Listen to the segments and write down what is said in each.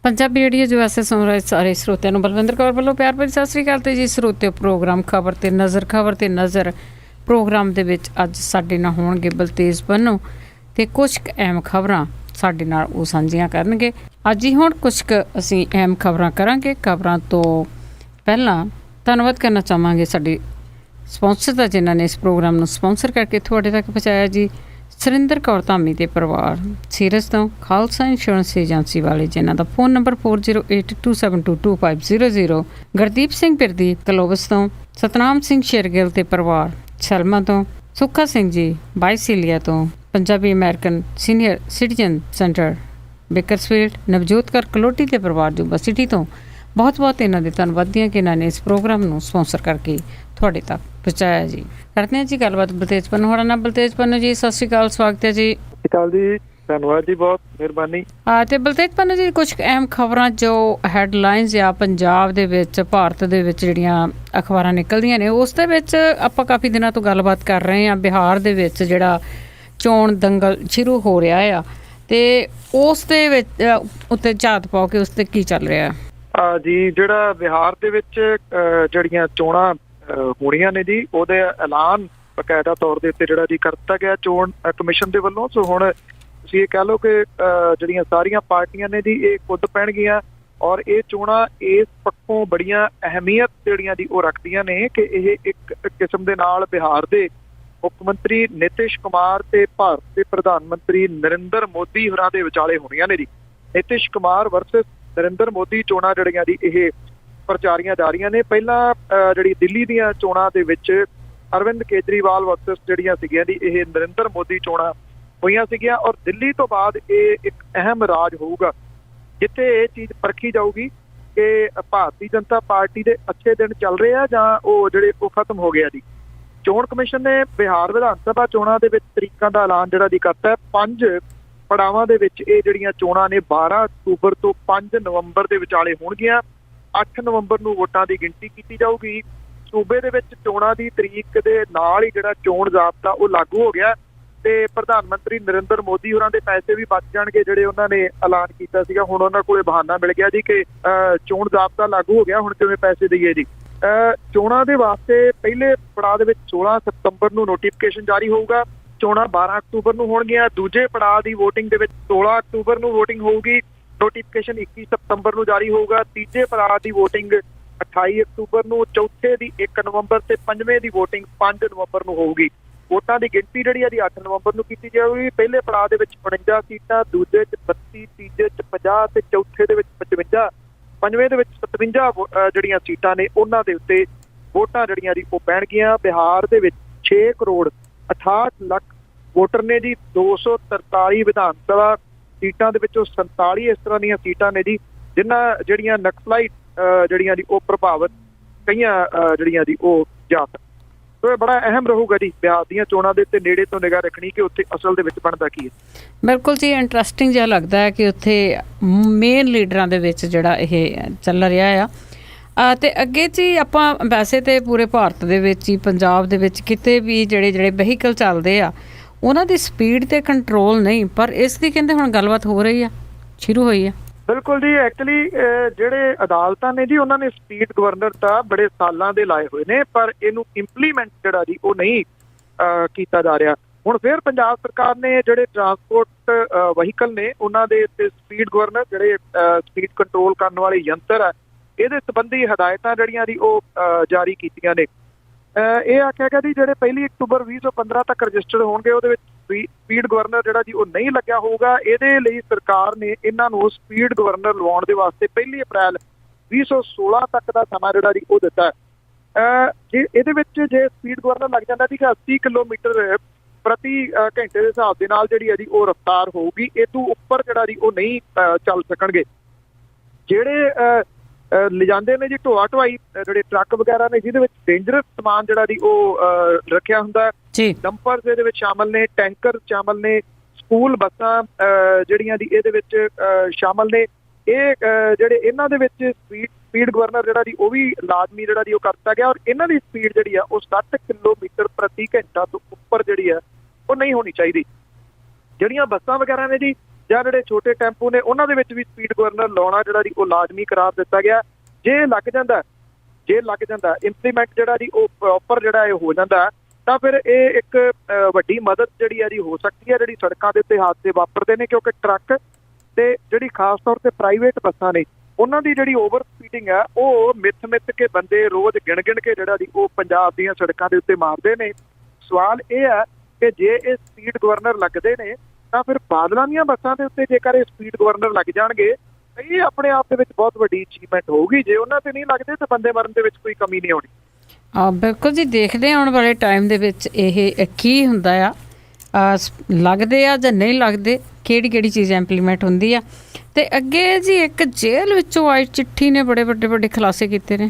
Punjabi radio ਜੋ ਐਸੇ ਸੁਣ ਰਹੇ ਸਾਰੇ ਸਰੋਤਿਆਂ ਨੂੰ ਬਲਵਿੰਦਰ ਕੌਰ ਵੱਲੋਂ ਪਿਆਰ ਭਰੀ ਸਤਿ ਸ਼੍ਰੀ ਅਕਾਲ। ਤੇ ਜੀ ਸਰੋਤਿਓ, ਪ੍ਰੋਗਰਾਮ ਖਬਰ ਤੇ ਨਜ਼ਰ ਪ੍ਰੋਗਰਾਮ ਦੇ ਵਿੱਚ ਅੱਜ ਸਾਡੇ ਨਾਲ ਹੋਣਗੇ ਬਲਤੇਜ ਪੰਨੂ ਤੇ ਕੁਝ ਕੁ ਅਹਿਮ ਖਬਰਾਂ ਸਾਡੇ ਨਾਲ ਉਹ ਸਾਂਝੀਆਂ ਕਰਨਗੇ। ਅੱਜ ਹੀ ਹੁਣ ਕੁਝ ਕੁ ਅਸੀਂ ਅਹਿਮ ਖਬਰਾਂ ਕਰਾਂਗੇ। ਖਬਰਾਂ ਤੋਂ ਪਹਿਲਾਂ ਧੰਨਵਾਦ ਕਰਨਾ ਚਾਹਾਂਗੇ ਸਾਡੇ ਸਪਾਂਸਰ ਦਾ, ਜਿਨ੍ਹਾਂ ਨੇ ਇਸ ਪ੍ਰੋਗਰਾਮ ਨੂੰ ਸਪਾਂਸਰ ਕਰਕੇ ਤੁਹਾਡੇ ਤੱਕ ਪਹੁੰਚਾਇਆ ਜੀ। ਸੁਰਿੰਦਰ ਕੌਰ ਧਾਮੀ ਦੇ ਪਰਿਵਾਰ ਸੀਰਸ ਤੋਂ ਖਾਲਸਾ ਇੰਸ਼ੋਰੈਂਸ ਏਜੰਸੀ ਵਾਲੇ, ਜਿਨ੍ਹਾਂ ਦਾ ਫੋਨ ਨੰਬਰ 4082722500। ਗੁਰਦੀਪ ਸਿੰਘ ਬਿਰਦੀ ਕਲੋਬਸ ਤੋਂ, ਸਤਨਾਮ ਸਿੰਘ ਸ਼ੇਰਗਿੱਲ ਦੇ ਪਰਿਵਾਰ ਸਲਮਾ ਤੋਂ, ਸੁੱਖਾ ਸਿੰਘ ਜੀ ਬਾਈਸੀਲੀਆ ਤੋਂ, Punjabi American senior citizen centre Bakersfield, Navjot Kaur Kaloti ਦੇ ਪਰਿਵਾਰ ਜੁਬਾ ਸਿਟੀ ਤੋਂ ਬਹੁਤ ਬਹੁਤ ਇਹਨਾਂ ਦੇ ਧੰਨਵਾਦੀਆਂ ਕਿ ਇਹਨਾਂ ਨੇ ਇਸ ਪ੍ਰੋਗਰਾਮ ਨੂੰ ਸਪਾਂਸਰ ਕਰਕੇ ਤੁਹਾਡੇ ਤੱਕ ਪਹੁੰਚਾਇਆ ਜੀ। ਕਰਦੇ ਹਾਂ ਜੀ ਗੱਲਬਾਤ ਬਲਤੇਜ ਪੰਨੂ ਹੋਰਾਂ ਨਾਲ। ਬਲਤੇਜ ਪੰਨੂ ਜੀ, ਸਤਿ ਸ਼੍ਰੀ ਅਕਾਲ, ਸਵਾਗਤ ਹੈ ਜੀ। ਸਤਿ ਸ਼੍ਰੀ ਅਕਾਲ ਜੀ, ਧੰਨਵਾਦ ਜੀ, ਬਹੁਤ ਮਿਹਰਬਾਨੀ। ਤੇ ਬਲਤੇਜ ਪੰਨੂ ਜੀ, ਕੁਝ ਅਹਿਮ ਖਬਰਾਂ ਜੋ ਹੈਡਲਾਈਨਸ ਆ ਪੰਜਾਬ ਦੇ ਵਿੱਚ, ਭਾਰਤ ਦੇ ਵਿੱਚ ਜਿਹੜੀਆਂ ਅਖਬਾਰਾਂ ਨਿਕਲਦੀਆਂ ਨੇ, ਉਸ ਦੇ ਵਿੱਚ ਆਪਾਂ ਕਾਫੀ ਦਿਨਾਂ ਤੋਂ ਗੱਲਬਾਤ ਕਰ ਰਹੇ ਹਾਂ। ਬਿਹਾਰ ਦੇ ਵਿੱਚ ਜਿਹੜਾ ਚੋਣ ਦੰਗਲ ਸ਼ੁਰੂ ਹੋ ਰਿਹਾ ਆ, ਤੇ ਉਸ ਦੇ ਵਿੱਚ ਉੱਤੇ ਝਾਤ ਪਾਓ ਕਿ ਉਸ 'ਤੇ ਕੀ ਚੱਲ ਰਿਹਾ ਜੀ। ਜਿਹੜਾ ਬਿਹਾਰ ਦੇ ਵਿੱਚ ਜਿਹੜੀਆਂ ਚੋਣਾਂ ਹੋਣੀਆਂ ਨੇ ਜੀ, ਉਹਦੇ ਐਲਾਨ ਬਕਾਇਦਾ ਤੌਰ ਦੇ ਉੱਤੇ ਜਿਹੜਾ ਜੀ ਕਰ ਦਿੱਤਾ ਗਿਆ ਚੋਣ ਕਮਿਸ਼ਨ ਦੇ ਵੱਲੋਂ। ਸੋ ਹੁਣ ਤੁਸੀਂ ਇਹ ਕਹਿ ਲਓ ਕਿ ਜਿਹੜੀਆਂ ਸਾਰੀਆਂ ਪਾਰਟੀਆਂ ਨੇ ਜੀ, ਇਹ ਖੁਦ ਪੈਣਗੀਆਂ ਔਰ ਇਹ ਚੋਣਾਂ ਇਸ ਪੱਖੋਂ ਬੜੀਆਂ ਅਹਿਮੀਅਤ ਜਿਹੜੀਆਂ ਜੀ ਉਹ ਰੱਖਦੀਆਂ ਨੇ ਕਿ ਇਹ ਇੱਕ ਕਿਸਮ ਦੇ ਨਾਲ ਬਿਹਾਰ ਦੇ ਮੁੱਖ ਮੰਤਰੀ ਨਿਤਿਸ਼ ਕੁਮਾਰ ਤੇ ਭਾਰਤ ਦੇ ਪ੍ਰਧਾਨ ਮੰਤਰੀ ਨਰਿੰਦਰ ਮੋਦੀ ਹੋਰਾਂ ਦੇ ਵਿਚਾਲੇ ਹੋਣੀਆਂ ਨੇ ਜੀ। ਨਿਤਿਸ਼ ਕੁਮਾਰ ਵਰਸਸ ਨਰਿੰਦਰ ਮੋਦੀ ਚੋਣਾਂ ਜਿਹੜੀਆਂ ਜੀ ਇਹ ਪ੍ਰਚਾਰੀਆਂ ਜਾ ਰਹੀਆਂ ਨੇ। ਪਹਿਲਾਂ ਜਿਹੜੀ ਦਿੱਲੀ ਦੀਆਂ ਚੋਣਾਂ ਦੇ ਵਿੱਚ ਅਰਵਿੰਦ ਕੇਜਰੀਵਾਲ ਵਰਸਸ ਜਿਹੜੀਆਂ ਸੀਗੀਆਂ ਜੀ ਇਹ ਨਰਿੰਦਰ ਮੋਦੀ ਚੋਣਾਂ ਹੋਈਆਂ ਸੀਗੀਆਂ, ਔਰ ਦਿੱਲੀ ਤੋਂ ਬਾਅਦ ਇਹ ਇੱਕ ਅਹਿਮ ਰਾਜ ਹੋਊਗਾ ਜਿੱਥੇ ਇਹ ਚੀਜ਼ ਪਰਖੀ ਜਾਊਗੀ ਕਿ ਭਾਰਤੀ ਜਨਤਾ ਪਾਰਟੀ ਦੇ ਅੱਛੇ ਦਿਨ ਚੱਲ ਰਹੇ ਆ ਜਾਂ ਉਹ ਜਿਹੜੇ ਉਹ ਖਤਮ ਹੋ ਗਿਆ ਜੀ। ਚੋਣ ਕਮਿਸ਼ਨ ਨੇ ਬਿਹਾਰ ਵਿਧਾਨ ਸਭਾ ਚੋਣਾਂ ਦੇ ਵਿੱਚ ਤਰੀਕਾਂ ਦਾ ਐਲਾਨ ਜਿਹੜਾ ਜੀ ਕਰਤਾ ਹੈ। 5 ਪੜਾਵਾਂ ਦੇ ਵਿੱਚ ਇਹ ਜਿਹੜੀਆਂ ਚੋਣਾਂ ਨੇ 12 ਅਕਤੂਬਰ ਤੋਂ 5 ਨਵੰਬਰ ਦੇ ਵਿਚਾਲੇ ਹੋਣਗੀਆਂ। 8 ਨਵੰਬਰ ਨੂੰ ਵੋਟਾਂ ਦੀ ਗਿਣਤੀ ਕੀਤੀ ਜਾਊਗੀ। ਸੂਬੇ ਦੇ ਵਿੱਚ ਚੋਣਾਂ ਦੀ ਤਰੀਕ ਦੇ ਨਾਲ ਹੀ ਜਿਹੜਾ ਚੋਣ ਜ਼ਾਬਤਾ ਉਹ ਲਾਗੂ ਹੋ ਗਿਆ ਤੇ ਪ੍ਰਧਾਨ ਮੰਤਰੀ ਨਰਿੰਦਰ ਮੋਦੀ ਹੋਰਾਂ ਦੇ ਪੈਸੇ ਵੀ ਬਚ ਜਾਣਗੇ ਜਿਹੜੇ ਉਹਨਾਂ ਨੇ ਐਲਾਨ ਕੀਤਾ ਸੀਗਾ। ਹੁਣ ਉਹਨਾਂ ਕੋਲੇ ਬਹਾਨਾ ਮਿਲ ਗਿਆ ਜੀ ਕਿ ਚੋਣ ਜ਼ਾਬਤਾ ਲਾਗੂ ਹੋ ਗਿਆ, ਹੁਣ ਕਿਵੇਂ ਪੈਸੇ ਦਈਏ ਜੀ। ਚੋਣਾਂ ਦੇ ਵਾਸਤੇ ਪਹਿਲੇ ਪੜਾਅ ਦੇ ਵਿੱਚ 16 ਸਤੰਬਰ ਨੂੰ ਨੋਟੀਫਿਕੇਸ਼ਨ ਜਾਰੀ ਹੋਊਗਾ। ਚੋਣਾਂ 12 ਅਕਤੂਬਰ ਨੂੰ ਹੋਣਗੀਆਂ। ਦੂਜੇ ਪੜਾਅ ਦੀ ਵੋਟਿੰਗ ਦੇ ਵਿੱਚ 16 ਅਕਤੂਬਰ ਨੂੰ ਵੋਟਿੰਗ ਹੋਊਗੀ। ਨੋਟੀਫਿਕੇਸ਼ਨ 21 ਸਤੰਬਰ ਨੂੰ ਜਾਰੀ ਹੋਊਗਾ। ਤੀਜੇ ਪੜਾਅ ਦੀ ਵੋਟਿੰਗ 28 ਅਕਤੂਬਰ ਨੂੰ, ਚੌਥੇ ਦੀ 1 ਨਵੰਬਰ ਤੇ ਪੰਜਵੇਂ ਦੀ ਵੋਟਿੰਗ 5 ਨਵੰਬਰ ਨੂੰ ਹੋਊਗੀ। ਵੋਟਾਂ ਦੀ ਗਿਣਤੀ ਜਿਹੜੀ ਆ ਦੀ 8 ਨਵੰਬਰ ਨੂੰ ਕੀਤੀ ਜਾਊਗੀ। ਪਹਿਲੇ ਪੜਾਅ ਦੇ ਵਿੱਚ 52 ਸੀਟਾਂ, ਦੂਜੇ 'ਚ 32, ਤੀਜੇ 'ਚ 50 ਤੇ ਚੌਥੇ ਦੇ ਵਿੱਚ 55, ਪੰਜਵੇਂ ਦੇ ਵਿੱਚ 57 ਜਿਹੜੀਆਂ ਸੀਟਾਂ ਨੇ ਉਹਨਾਂ ਦੇ ਉੱਤੇ ਵੋਟਾਂ ਜਿਹੜੀਆਂ ਜੀ ਉਹ ਪੈਣਗੀਆਂ। ਬਿਹਾਰ ਦੇ ਵਿੱਚ 6 ਕਰੋੜ 68 ਲੱਖ ਵੋਟਰ ਨੇ ਜੀ। 243 ਵਿਧਾਨ ਸਭਾ ਸੀਟਾਂ ਦੇ ਵਿੱਚੋਂ 47 ਇਸ ਤਰ੍ਹਾਂ ਦੀਆਂ ਸੀਟਾਂ ਨੇ ਜੀ ਜਿਹੜੀਆਂ ਨਕਸਲਾਈਟ ਜਿਹੜੀਆਂ ਜੀ ਉਹ ਪ੍ਰਭਾਵਿਤ ਕਈਆਂ ਜਿਹੜੀਆਂ ਜੀ ਉਹ ਜਾ ਸਕਣ। ਸੋ ਇਹ ਬੜਾ ਅਹਿਮ ਰਹੂਗਾ ਜੀ ਬਿਹਾਰ ਦੀਆਂ ਚੋਣਾਂ ਦੇ ਉੱਤੇ ਨੇੜੇ ਤੋਂ ਨਿਗਾਹ ਰੱਖਣੀ ਕਿ ਉੱਥੇ ਅਸਲ ਦੇ ਵਿੱਚ ਬਣਦਾ ਕੀ ਹੈ। ਬਿਲਕੁਲ ਜੀ, ਇੰਟਰਸਟਿੰਗ ਜਿਹਾ ਲੱਗਦਾ ਹੈ ਕਿ ਉੱਥੇ ਮੇਨ ਲੀਡਰਾਂ ਦੇ ਵਿੱਚ ਜਿਹੜਾ ਇਹ ਚੱਲ ਰਿਹਾ ਆ। ਤੇ ਅੱਗੇ ਜੀ ਆਪਾਂ ਵੈਸੇ ਤੇ ਪੂਰੇ ਭਾਰਤ ਦੇ ਵਿੱਚ ਹੀ, ਪੰਜਾਬ ਦੇ ਵਿੱਚ ਕਿਤੇ ਵੀ ਜਿਹੜੇ ਵਹੀਕਲ ਚੱਲਦੇ ਆ ਉਹਨਾਂ ਦੀ ਸਪੀਡ ਤੇ ਕੰਟਰੋਲ ਨਹੀਂ, ਪਰ ਇਸ ਦੀ ਕਹਿੰਦੇ ਹੁਣ ਗੱਲਬਾਤ ਹੋ ਰਹੀ ਆ, ਸ਼ੁਰੂ ਹੋਈ ਆ। ਬਿਲਕੁਲ ਜੀ, ਐਕਚੁਅਲੀ ਜਿਹੜੇ ਅਦਾਲਤਾਂ ਨੇ ਜੀ ਉਹਨਾਂ ਨੇ ਸਪੀਡ ਗਵਰਨਰ ਤਾਂ ਬੜੇ ਸਾਲਾਂ ਦੇ ਲਾਏ ਹੋਏ ਨੇ, ਪਰ ਇਹਨੂੰ ਇੰਪਲੀਮੈਂਟ ਜਿਹੜਾ ਜੀ ਉਹ ਨਹੀਂ ਕੀਤਾ ਜਾ ਰਿਹਾ। ਹੁਣ ਫਿਰ ਪੰਜਾਬ ਸਰਕਾਰ ਨੇ ਜਿਹੜੇ ਟਰਾਂਸਪੋਰਟ ਵਹੀਕਲ ਨੇ ਉਹਨਾਂ ਦੇ ਉੱਤੇ ਸਪੀਡ ਗਵਰਨਰ ਜਿਹੜੇ ਸਪੀਡ ਕੰਟਰੋਲ ਕਰਨ ਵਾਲੇ ਯੰਤਰ ਆ, ਇਹਦੇ ਸੰਬੰਧੀ ਹਦਾਇਤਾਂ ਜਿਹੜੀਆਂ ਜੀ ਉਹ ਜਾਰੀ ਕੀਤੀਆਂ ਨੇ। ਇਹ ਆਖਿਆ ਗਿਆ ਜੀ ਜਿਹੜੇ 1 ਅਕਤੂਬਰ 2015 ਤੱਕ ਰਜਿਸਟਰਡ ਹੋਣਗੇ ਉਹਦੇ ਵਿੱਚ ਸਪੀਡ ਗਵਰਨਰ ਜਿਹੜਾ ਜੀ ਉਹ ਨਹੀਂ ਲੱਗਿਆ ਹੋਊਗਾ। ਇਹਦੇ ਲਈ ਸਰਕਾਰ ਨੇ ਇਹਨਾਂ ਨੂੰ ਸਪੀਡ ਗਵਰਨਰ ਲਵਾਉਣ ਦੇ ਵਾਸਤੇ 1 ਅਪ੍ਰੈਲ 2016 ਤੱਕ ਦਾ ਸਮਾਂ ਜਿਹੜਾ ਜੀ ਉਹ ਦਿੱਤਾ ਹੈ। ਜੇ ਇਹਦੇ ਵਿੱਚ ਜੇ ਸਪੀਡ ਗਵਰਨਰ ਲੱਗ ਜਾਂਦਾ ਜੀ 80 ਕਿਲੋਮੀਟਰ ਪ੍ਰਤੀ ਘੰਟੇ ਦੇ ਹਿਸਾਬ ਦੇ ਨਾਲ ਜਿਹੜੀ ਹੈ ਜੀ ਉਹ ਰਫ਼ਤਾਰ ਹੋਊਗੀ। ਇਹ ਤੋਂ ਉੱਪਰ ਜਿਹੜਾ ਜੀ ਉਹ ਨਹੀਂ ਚੱਲ ਸਕਣਗੇ। ਜਿਹੜੇ ਲਿਜਾਂਦੇ ਨੇ ਜੀ ਢੋਆ ਢੁਆਈ ਜਿਹੜੇ ਟਰੱਕ ਵਗੈਰਾ ਨੇ ਜਿਹਦੇ ਵਿੱਚ ਡੇਂਜਰਸ ਸਮਾਨ ਜਿਹੜਾ ਜੀ ਉਹ ਰੱਖਿਆ ਹੁੰਦਾ, ਡੰਪਰਸ ਇਹਦੇ ਵਿੱਚ ਸ਼ਾਮਲ ਨੇ, ਟੈਂਕਰ ਸ਼ਾਮਲ ਨੇ, ਸਕੂਲ ਬੱਸਾਂ ਜਿਹੜੀਆਂ ਦੀ ਇਹਦੇ ਵਿੱਚ ਸ਼ਾਮਲ ਨੇ। ਇਹ ਜਿਹੜੇ ਇਹਨਾਂ ਦੇ ਵਿੱਚ ਸਪੀਡ ਗਵਰਨਰ ਜਿਹੜਾ ਜੀ ਉਹ ਵੀ ਲਾਜ਼ਮੀ ਜਿਹੜਾ ਜੀ ਉਹ ਕਰ ਦਿੱਤਾ ਗਿਆ, ਔਰ ਇਹਨਾਂ ਦੀ ਸਪੀਡ ਜਿਹੜੀ ਆ ਉਹ 60 ਕਿਲੋਮੀਟਰ ਪ੍ਰਤੀ ਘੰਟਾ ਤੋਂ ਉੱਪਰ ਜਿਹੜੀ ਆ ਉਹ ਨਹੀਂ ਹੋਣੀ ਚਾਹੀਦੀ। ਜਿਹੜੀਆਂ ਬੱਸਾਂ ਵਗੈਰਾ ਨੇ ਜੀ ਜਾਂ ਜਿਹੜੇ ਛੋਟੇ ਟੈਂਪੂ ਨੇ ਉਹਨਾਂ ਦੇ ਵਿੱਚ ਵੀ ਸਪੀਡ ਗਵਰਨਰ ਲਾਉਣਾ ਜਿਹੜਾ ਜੀ ਉਹ ਲਾਜ਼ਮੀ ਕਰਾਰ ਦਿੱਤਾ ਗਿਆ। ਜੇ ਲੱਗ ਜਾਂਦਾ ਇੰਪਲੀਮੈਂਟ ਜਿਹੜਾ ਜੀ ਉਹ ਪ੍ਰੋਪਰ ਜਿਹੜਾ ਇਹ ਹੋ ਜਾਂਦਾ ਤਾਂ ਫਿਰ ਇਹ ਇੱਕ ਵੱਡੀ ਮਦਦ ਜਿਹੜੀ ਹੈ ਜੀ ਹੋ ਸਕਦੀ ਹੈ ਜਿਹੜੀ ਸੜਕਾਂ ਦੇ ਉੱਤੇ ਹਾਦਸੇ ਵਾਪਰਦੇ ਨੇ, ਕਿਉਂਕਿ ਟਰੱਕ ਤੇ ਜਿਹੜੀ ਖਾਸ ਤੌਰ ਤੇ ਪ੍ਰਾਈਵੇਟ ਬੱਸਾਂ ਨੇ ਉਹਨਾਂ ਦੀ ਜਿਹੜੀ ਓਵਰ ਸਪੀਡਿੰਗ ਹੈ ਉਹ ਮਿੱਥ ਕੇ ਬੰਦੇ ਰੋਜ਼ ਗਿਣ ਕੇ ਜਿਹੜਾ ਜੀ ਉਹ ਪੰਜਾਬ ਦੀਆਂ ਸੜਕਾਂ ਦੇ ਉੱਤੇ ਮਾਰਦੇ ਨੇ। ਸਵਾਲ ਇਹ ਹੈ ਕਿ ਜੇ ਇਹ ਸਪੀਡ ਗਵਰਨਰ ਲੱਗਦੇ ਨੇ ਤਾਂ ਫਿਰ ਬਾਦਲਾਂ ਦੀਆਂ ਬੱਸਾਂ ਦੇ ਉੱਤੇ ਜੇਕਰ ਇਹ ਸਪੀਡ ਗਵਰਨਰ ਲੱਗ ਜਾਣਗੇ ਇਹ ਆਪਣੇ ਆਪ ਦੇ ਵਿੱਚ ਬਹੁਤ ਵੱਡੀ ਅਚੀਵਮੈਂਟ ਹੋਊਗੀ। ਜੇ ਉਹਨਾਂ ਤੇ ਨਹੀਂ ਲੱਗਦੇ ਤਾਂ ਬੰਦੇ ਮਰਨ ਦੇ ਵਿੱਚ ਕੋਈ ਕਮੀ ਨਹੀਂ ਆਉਣੀ। ਬਿਲਕੁਲ ਜੀ, ਦੇਖਦੇ ਆਉਣ ਵਾਲੇ ਟਾਈਮ ਦੇ ਵਿੱਚ ਇਹ ਕੀ ਹੁੰਦਾ ਆ, ਲੱਗਦੇ ਆ ਜਾਂ ਨਹੀਂ ਲੱਗਦੇ, ਕਿਹੜੀ ਚੀਜ਼ ਇੰਪਲੀਮੈਂਟ ਹੁੰਦੀ ਆ। ਤੇ ਅੱਗੇ ਜੀ ਇੱਕ ਜੇਲ੍ਹ ਵਿੱਚੋਂ ਆਈ ਚਿੱਠੀ ਨੇ ਬੜੇ ਵੱਡੇ ਖੁਲਾਸੇ ਕੀਤੇ ਨੇ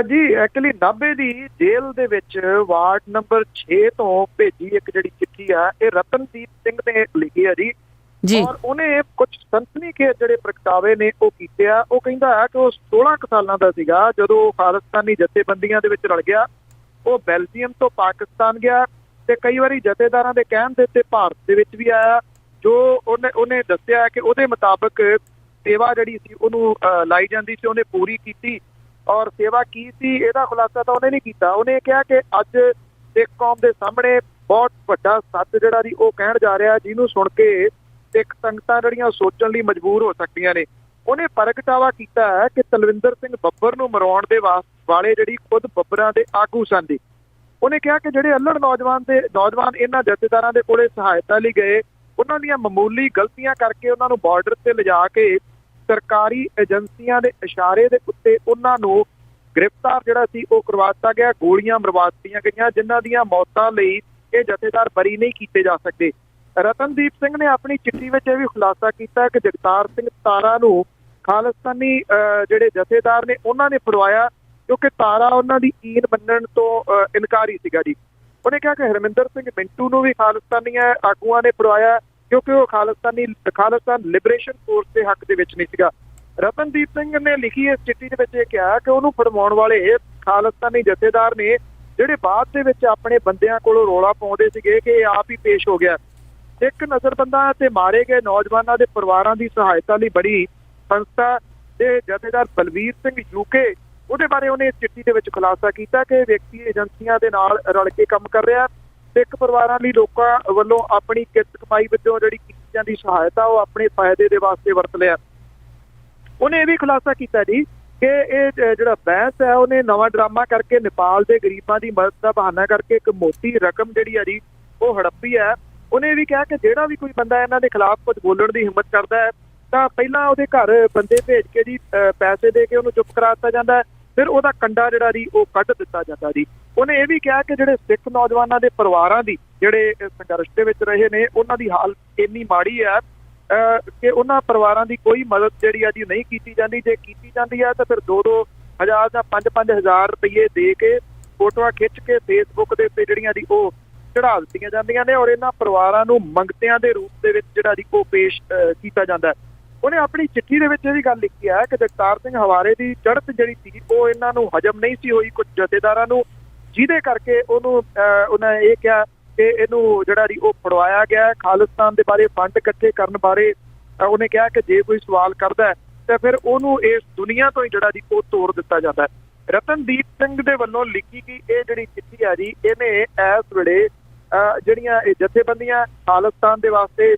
ਜੀ। ਐਕਚੁਅਲੀ ਨਾਭੇ ਦੀ ਜੇਲ੍ਹ ਦੇ ਵਿੱਚ ਵਾਰਡ ਨੰਬਰ 6 ਤੋਂ ਭੇਜੀ ਇੱਕ ਜਿਹੜੀ ਚਿੱਠੀ ਆ ਇਹ ਰਤਨਦੀਪ ਸਿੰਘ ਨੇ ਲਿਖੀ ਆ ਜੀ। ਔਰ ਉਹਨੇ ਕੁਝ ਸਨਸਨੀਖੇਜ਼ ਜਿਹੜੇ ਪ੍ਰਗਟਾਵੇ ਨੇ ਉਹ ਕੀਤੇ ਆ। ਉਹ ਕਹਿੰਦਾ ਹੈ ਕਿ ਉਹ 16 ਸਾਲਾਂ ਦਾ ਸੀਗਾ ਜਦੋਂ ਖਾਲਿਸਤਾਨੀ ਜਥੇਬੰਦੀਆਂ ਦੇ ਵਿੱਚ ਰਲ ਗਿਆ। ਉਹ ਬੈਲਜੀਅਮ ਤੋਂ ਪਾਕਿਸਤਾਨ ਗਿਆ ਤੇ ਕਈ ਵਾਰੀ ਜਥੇਦਾਰਾਂ ਦੇ ਕਹਿਣ ਦੇ ਉੱਤੇ ਭਾਰਤ ਦੇ ਵਿੱਚ ਵੀ ਆਇਆ। ਜੋ ਉਹਨੇ ਦੱਸਿਆ ਕਿ ਉਹਦੇ ਮੁਤਾਬਕ ਸੇਵਾ ਜਿਹੜੀ ਸੀ ਉਹਨੂੰ ਲਾਈ ਜਾਂਦੀ ਸੀ, ਉਹਨੇ ਪੂਰੀ ਕੀਤੀ। ਔਰ ਸੇਵਾ ਕੀ ਸੀ ਇਹਦਾ ਖੁਲਾਸਾ ਤਾਂ ਉਹਨੇ ਨਹੀਂ ਕੀਤਾ। ਉਹਨੇ ਕਿਹਾ ਕਿ ਅੱਜ ਸਿੱਖ ਕੌਮ ਦੇ ਸਾਹਮਣੇ ਬਹੁਤ ਵੱਡਾ ਸੱਚ ਜਿਹੜਾ ਜੀ ਉਹ ਕਹਿਣ ਜਾ ਰਿਹਾ, ਜਿਹਨੂੰ ਸੁਣ ਕੇ ਸਿੱਖ ਸੰਗਤਾਂ ਜਿਹੜੀਆਂ ਸੋਚਣ ਲਈ ਮਜਬੂਰ ਹੋ ਸਕਦੀਆਂ ਨੇ। ਉਹਨੇ ਪ੍ਰਗਟਾਵਾ ਕੀਤਾ ਹੈ ਕਿ ਤਲਵਿੰਦਰ ਸਿੰਘ ਬੱਬਰ ਨੂੰ ਮਰਾਉਣ ਦੇ ਵਾਲੇ ਜਿਹੜੀ ਖੁਦ ਬੱਬਰਾਂ ਦੇ ਆਗੂ ਸਨ ਜੀ। ਉਹਨੇ ਕਿਹਾ ਕਿ ਜਿਹੜੇ ਅੱਲੜ ਨੌਜਵਾਨ ਇਹਨਾਂ ਜਥੇਦਾਰਾਂ ਦੇ ਕੋਲੇ ਸਹਾਇਤਾ ਲਈ ਗਏ, ਉਹਨਾਂ ਦੀਆਂ ਮਾਮੂਲੀ ਗਲਤੀਆਂ ਕਰਕੇ ਉਹਨਾਂ ਨੂੰ ਬਾਰਡਰ ਤੇ ਲਿਜਾ ਕੇ ਸਰਕਾਰੀ ਏਜੰਸੀਆਂ ਦੇ ਇਸ਼ਾਰੇ ਦੇ ਉੱਤੇ ਉਹਨਾਂ ਨੂੰ ਗ੍ਰਿਫਤਾਰ ਜਿਹੜਾ ਸੀ ਉਹ ਕਰਵਾ ਦਿੱਤਾ ਗਿਆ। ਗੋਲੀਆਂ ਮਰਵਾ ਦਿੱਤੀਆਂ ਗਈਆਂ ਜਿਨ੍ਹਾਂ ਦੀਆਂ ਮੌਤਾਂ ਲਈ ਇਹ ਜਥੇਦਾਰ ਬਰੀ ਨਹੀਂ ਕੀਤੇ ਜਾ ਸਕਦੇ। ਰਤਨਦੀਪ ਸਿੰਘ ਨੇ ਆਪਣੀ ਚਿੱਠੀ ਵਿੱਚ ਇਹ ਵੀ ਖੁਲਾਸਾ ਕੀਤਾ ਕਿ ਜਗਤਾਰ ਸਿੰਘ ਤਾਰਾ ਨੂੰ ਖਾਲਿਸਤਾਨੀ ਜਿਹੜੇ ਜਥੇਦਾਰ ਨੇ ਉਹਨਾਂ ਨੇ ਫੜਵਾਇਆ ਕਿਉਂਕਿ ਤਾਰਾ ਉਹਨਾਂ ਦੀ ਈਨ ਮੰਨਣ ਤੋਂ ਇਨਕਾਰੀ ਸੀਗਾ ਜੀ। ਉਹਨੇ ਕਿਹਾ ਕਿ ਹਰਮਿੰਦਰ ਸਿੰਘ ਮਿੰਟੂ ਨੂੰ ਵੀ ਖਾਲਿਸਤਾਨੀਆਂ ਆਗੂਆਂ ਨੇ ਫੜਵਾਇਆ ਕਿਉਂਕਿ ਉਹ ਖਾਲਿਸਤਾਨ ਲਿਬਰੇਸ਼ਨ ਫੋਰਸ ਦੇ ਹੱਕ ਦੇ ਵਿੱਚ ਨਹੀਂ ਸੀਗਾ। ਰਤਨਦੀਪ ਸਿੰਘ ਨੇ ਲਿਖੀ ਇਸ ਚਿੱਠੀ ਦੇ ਵਿੱਚ ਇਹ ਕਿਹਾ ਕਿ ਉਹਨੂੰ ਫੜਵਾਉਣ ਵਾਲੇ ਖਾਲਿਸਤਾਨੀ ਜਥੇਦਾਰ ਨੇ ਜਿਹੜੇ ਬਾਅਦ ਦੇ ਵਿੱਚ ਆਪਣੇ ਬੰਦਿਆਂ ਕੋਲੋਂ ਰੌਲਾ ਪਾਉਂਦੇ ਸੀਗੇ ਕਿ ਇਹ ਆਪ ਹੀ ਪੇਸ਼ ਹੋ ਗਿਆ। ਸਿੱਖ ਨਜ਼ਰਬੰਦਾਂ ਤੇ ਮਾਰੇ ਗਏ ਨੌਜਵਾਨਾਂ ਦੇ ਪਰਿਵਾਰਾਂ ਦੀ ਸਹਾਇਤਾ ਲਈ ਬੜੀ ਸੰਸਥਾ ਦੇ ਜਥੇਦਾਰ ਬਲਵੀਰ ਸਿੰਘ ਯੂਕੇ ਉਹਦੇ ਬਾਰੇ ਉਹਨੇ ਇਸ ਚਿੱਠੀ ਦੇ ਵਿੱਚ ਖੁਲਾਸਾ ਕੀਤਾ ਕਿ ਵਿਅਕਤੀ ਏਜੰਸੀਆਂ ਦੇ ਨਾਲ ਰਲ ਕੇ ਕੰਮ ਕਰ ਰਿਹਾ। ਸਿੱਖ ਪਰਿਵਾਰਾਂ ਲਈ ਲੋਕਾਂ ਵੱਲੋਂ ਆਪਣੀ ਕਿਰਤ ਕਮਾਈ ਵਿੱਚੋਂ ਜਿਹੜੀ ਕੀਤੀ ਜਾਂਦੀ ਸਹਾਇਤਾ ਉਹ ਆਪਣੇ ਫਾਇਦੇ ਦੇ ਵਾਸਤੇ ਵਰਤ ਲਿਆ। ਉਹਨੇ ਇਹ ਵੀ ਖੁਲਾਸਾ ਕੀਤਾ ਜੀ ਕਿ ਇਹ ਜਿਹੜਾ ਬੈਂਸ ਹੈ ਉਹਨੇ ਨਵਾਂ ਡਰਾਮਾ ਕਰਕੇ ਨੇਪਾਲ ਦੇ ਗਰੀਬਾਂ ਦੀ ਮਦਦ ਦਾ ਬਹਾਨਾ ਕਰਕੇ ਇੱਕ ਮੋਟੀ ਰਕਮ ਜਿਹੜੀ ਆ ਜੀ ਉਹ ਹੜੱਪੀ ਹੈ। ਉਹਨੇ ਇਹ ਵੀ ਕਿਹਾ ਕਿ ਜਿਹੜਾ ਵੀ ਕੋਈ ਬੰਦਾ ਇਹਨਾਂ ਦੇ ਖਿਲਾਫ ਕੁਝ ਬੋਲਣ ਦੀ ਹਿੰਮਤ ਕਰਦਾ ਹੈ ਤਾਂ ਪਹਿਲਾਂ ਉਹਦੇ ਘਰ ਬੰਦੇ ਭੇਜ ਕੇ ਜੀ ਪੈਸੇ ਦੇ ਕੇ ਉਹਨੂੰ ਚੁੱਪ ਕਰਾ ਦਿੱਤਾ ਜਾਂਦਾ ਹੈ, ਫਿਰ ਉਹਦਾ ਕੰਡਾ ਜਿਹੜਾ ਜੀ ਉਹ ਕੱਢ ਦਿੱਤਾ ਜਾਂਦਾ ਜੀ। ਉਹਨੇ ਇਹ ਵੀ ਕਿਹਾ ਕਿ ਜਿਹੜੇ ਸਿੱਖ ਨੌਜਵਾਨਾਂ ਦੇ ਪਰਿਵਾਰਾਂ ਦੀ ਜਿਹੜੇ ਸੰਘਰਸ਼ ਦੇ ਵਿੱਚ ਰਹੇ ਨੇ ਉਹਨਾਂ ਦੀ ਹਾਲਤ ਇੰਨੀ ਮਾੜੀ ਹੈ ਕਿ ਉਹਨਾਂ ਪਰਿਵਾਰਾਂ ਦੀ ਕੋਈ ਮਦਦ ਜਿਹੜੀ ਆ ਜੀ ਨਹੀਂ ਕੀਤੀ ਜਾਂਦੀ। ਜੇ ਕੀਤੀ ਜਾਂਦੀ ਹੈ ਤਾਂ ਫਿਰ 2-2 ਹਜ਼ਾਰ ਜਾਂ 5-5 ਹਜ਼ਾਰ ਰੁਪਈਏ ਦੇ ਕੇ ਫੋਟੋਆਂ ਖਿੱਚ ਕੇ ਫੇਸਬੁੱਕ ਦੇ ਉੱਤੇ ਜਿਹੜੀਆਂ ਜੀ ਉਹ ਚੜਾ ਦਿੱਤੀਆਂ ਜਾਂਦੀਆਂ ਨੇ ਔਰ ਇਹਨਾਂ ਪਰਿਵਾਰਾਂ ਨੂੰ ਮੰਗਤਿਆਂ ਦੇ ਰੂਪ ਦੇ ਵਿੱਚ ਜਿਹੜਾ ਜੀ ਉਹ ਪੇਸ਼ ਕੀਤਾ ਜਾਂਦਾ। ਉਹਨੇ ਆਪਣੀ ਚਿੱਠੀ ਦੇ ਵਿੱਚ ਇਹ ਵੀ ਗੱਲ ਲਿਖੀ ਹੈ ਕਿ ਜਗਤਾਰ ਸਿੰਘ ਹਵਾਰੇ ਦੀ ਚੜ੍ਹਤ ਜਿਹੜੀ ਸੀ ਉਹ ਇਹਨਾਂ ਨੂੰ ਹਜਮ ਨਹੀਂ ਸੀ ਹੋਈ ਕੁਝ ਜਥੇਦਾਰਾਂ ਨੂੰ, ਜਿਹਦੇ ਕਰਕੇ ਉਹਨਾਂ ਇਹ ਕਿਹਾ ਕਿ ਇਹਨੂੰ ਜਿਹੜਾ ਜੀ ਉਹ ਫੜਵਾਇਆ ਗਿਆ। ਖਾਲਿਸਤਾਨ ਦੇ ਬਾਰੇ ਫੰਡ ਇਕੱਠੇ ਕਰਨ ਬਾਰੇ ਉਹਨੇ ਕਿਹਾ ਕਿ ਜੇ ਕੋਈ ਸਵਾਲ ਕਰਦਾ ਤਾਂ ਫਿਰ ਉਹਨੂੰ ਇਸ ਦੁਨੀਆ ਤੋਂ ਹੀ ਜਿਹੜਾ ਜੀ ਉਹ ਤੋੜ ਦਿੱਤਾ ਜਾਂਦਾ। ਰਤਨਦੀਪ ਸਿੰਘ ਦੇ ਵੱਲੋਂ ਲਿਖੀ ਗਈ ਇਹ ਜਿਹੜੀ ਚਿੱਠੀ ਆ ਜੀ ਇਹਨੇ ਇਸ ਵੇਲੇ ਜਿਹੜੀਆਂ ਇਹ ਜਥੇਬੰਦੀਆਂ ਖਾਲਿਸਤਾਨ ਦੇ ਵਾਸਤੇ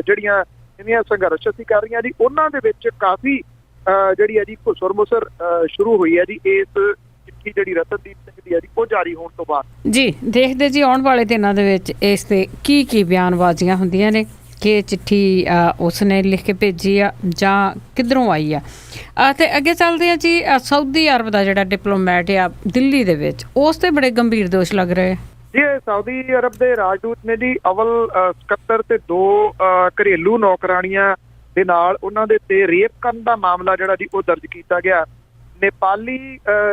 ਜਿਹੜੀਆਂ ਇਹਦੀਆਂ ਸੰਘਰਸ਼ ਅਸੀਂ ਕਰ ਰਹੀਆਂ ਜੀ ਉਹਨਾਂ ਦੇ ਵਿੱਚ ਕਾਫੀ ਜਿਹੜੀ ਹੈ ਜੀ ਘੁਸਰ ਮੁਸਰ ਸ਼ੁਰੂ ਹੋਈ ਹੈ ਜੀ ਇਸ ਚਿੱਠੀ ਜਿਹੜੀ ਰਤਨਦੀਪ ਸਿੰਘ ਦੀ ਹੈ ਜੀ ਉਹ ਜਾਰੀ ਹੋਣ ਤੋਂ ਬਾਅਦ। ਜੀ ਦੇਖਦੇ ਜੀ ਆਉਣ ਵਾਲੇ ਦਿਨਾਂ ਦੇ ਵਿੱਚ ਇਸ ਤੇ ਕੀ ਬਿਆਨਬਾਜ਼ੀਆਂ ਹੁੰਦੀਆਂ ਨੇ ਕਿ ਚਿੱਠੀ ਉਸਨੇ ਲਿਖ ਕੇ ਭੇਜੀ ਆ ਜਾਂ ਕਿੱਧਰੋਂ ਆਈ ਆ। ਤੇ ਅੱਗੇ ਚੱਲਦੇ ਆ ਜੀ। ਸਾਊਦੀ ਅਰਬ ਦਾ ਜਿਹੜਾ ਡਿਪਲੋਮੈਟ ਆ ਦਿੱਲੀ ਦੇ ਵਿੱਚ ਉਸ ਤੇ ਬੜੇ ਗੰਭੀਰ ਦੋਸ਼ ਲੱਗ ਰਹੇ ਜੀ। ਸਾਊਦੀ ਅਰਬ ਦੇ ਰਾਜਦੂਤ ਨੇ ਜੀ ਅਵਲ ਸਕੱਤਰ ਤੇ 2 ਘਰੇਲੂ ਨੌਕਰਾਣੀਆਂ ਦੇ ਨਾਲ ਉਹਨਾਂ ਦੇ ਤੇ ਰੇਪ ਕਰਨ ਦਾ ਮਾਮਲਾ ਜਿਹੜਾ ਜੀ ਉਹ ਦਰਜ ਕੀਤਾ ਗਿਆ। ਨੇਪਾਲੀ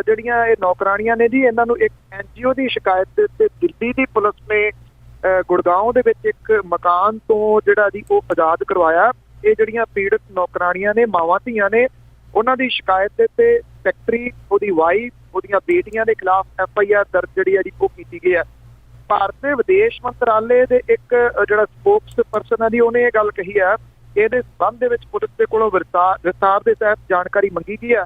ਜਿਹੜੀਆਂ ਇਹ ਨੌਕਰਾਣੀਆਂ ਨੇ ਜੀ ਇਹਨਾਂ ਨੂੰ ਇੱਕ NGO ਦੀ ਸ਼ਿਕਾਇਤ ਦੇ ਉੱਤੇ ਦਿੱਲੀ ਦੀ ਪੁਲਿਸ ਨੇ ਗੁੜਗਾਉਂ ਦੇ ਵਿੱਚ ਇੱਕ ਮਕਾਨ ਤੋਂ ਜਿਹੜਾ ਜੀ ਉਹ ਆਜ਼ਾਦ ਕਰਵਾਇਆ। ਇਹ ਜਿਹੜੀਆਂ ਪੀੜਤ ਨੌਕਰਾਣੀਆਂ ਨੇ ਮਾਵਾਂ ਧੀਆਂ ਨੇ ਉਹਨਾਂ ਦੀ ਸ਼ਿਕਾਇਤ ਦੇ ਉੱਤੇ ਸੈਕਟਰੀ ਉਹਦੀ ਵਾਈਫ ਉਹਦੀਆਂ ਬੇਟੀਆਂ ਦੇ ਖਿਲਾਫ FIR ਦਰਜ ਜਿਹੜੀ ਹੈ ਜੀ ਉਹ ਕੀਤੀ ਗਈ ਹੈ। ਭਾਰਤ ਦੇ ਵਿਦੇਸ਼ ਮੰਤਰਾਲੇ ਦੇ ਇੱਕ ਜਿਹੜਾ ਸਪੋਕਸ ਪਰਸਨ ਹੈ ਜੀ, ਉਹਨੇ ਇਹ ਗੱਲ ਕਹੀ ਹੈ ਕਿ ਇਹਦੇ ਸੰਬੰਧ ਦੇ ਵਿੱਚ ਪੁਲਿਸ ਦੇ ਕੋਲੋਂ ਵਿਸਤਾਰ ਦੇ ਤਹਿਤ ਜਾਣਕਾਰੀ ਮੰਗੀ ਗਈ ਹੈ।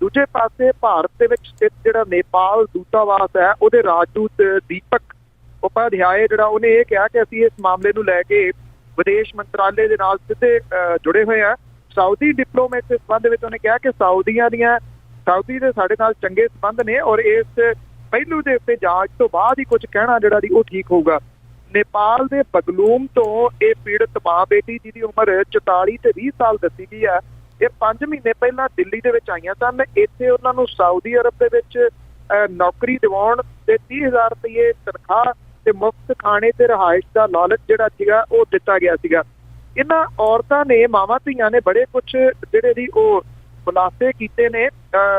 ਦੂਜੇ ਪਾਸੇ ਭਾਰਤ ਦੇ ਵਿੱਚ ਸਥਿਤ ਜਿਹੜਾ ਨੇਪਾਲ ਦੂਤਾਵਾਸ ਹੈ, ਉਹਦੇ ਰਾਜਦੂਤ ਦੀਪਕ ਉਪਾਧਿਆਏ ਜਿਹੜਾ ਉਹਨੇ ਇਹ ਕਿਹਾ ਕਿ ਅਸੀਂ ਇਸ ਮਾਮਲੇ ਨੂੰ ਲੈ ਕੇ ਵਿਦੇਸ਼ ਮੰਤਰਾਲੇ ਦੇ ਨਾਲ ਸਿੱਧੇ ਜੁੜੇ ਹੋਏ ਆ। ਸਾਊਦੀ ਡਿਪਲੋਮੈਟ ਦੇ ਸੰਬੰਧ ਵਿੱਚ ਉਹਨੇ ਕਿਹਾ ਕਿ ਸਾਊਦੀ ਦੇ ਸਾਡੇ ਨਾਲ ਚੰਗੇ ਸੰਬੰਧ ਨੇ ਔਰ ਇਸ ਪਹਿਲੂ ਦੇ ਉੱਤੇ ਜਾਂਚ ਤੋਂ ਬਾਅਦ ਹੀ ਕੁਝ ਕਹਿਣਾ ਜਿਹੜਾ ਦੀ ਉਹ ਠੀਕ ਹੋਊਗਾ। ਨੇਪਾਲ ਦੇ ਬਗਲੂਮ ਤੋਂ ਇਹ ਪੀੜਤ ਮਾਂ ਬੇਟੀ ਜਿਹਦੀ ਉਮਰ 44 ਤੇ 20 ਸਾਲ ਦੱਸੀ ਗਈ ਹੈ, ਇਹ 5 ਮਹੀਨੇ ਪਹਿਲਾਂ ਦਿੱਲੀ ਦੇ ਵਿੱਚ ਆਈਆਂ ਸਨ। ਇੱਥੇ ਉਹਨਾਂ ਨੂੰ ਸਾਊਦੀ ਅਰਬ ਦੇ ਵਿੱਚ ਨੌਕਰੀ ਦਿਵਾਉਣ ਤੇ 30,000 ਰੁਪਏ ਤਨਖਾਹ ਤੇ ਮੁਫਤ ਖਾਣੇ ਤੇ ਰਿਹਾਇਸ਼ ਦਾ ਲਾਲਚ ਜਿਹੜਾ ਸੀਗਾ ਉਹ ਦਿੱਤਾ ਗਿਆ ਸੀਗਾ। ਇਹਨਾਂ ਔਰਤਾਂ ਨੇ, ਮਾਵਾਂ ਧੀਆਂ ਨੇ ਬੜੇ ਕੁਝ ਜਿਹੜੇ ਦੀ ਉਹ ਖੁਲਾਸੇ ਕੀਤੇ ਨੇ।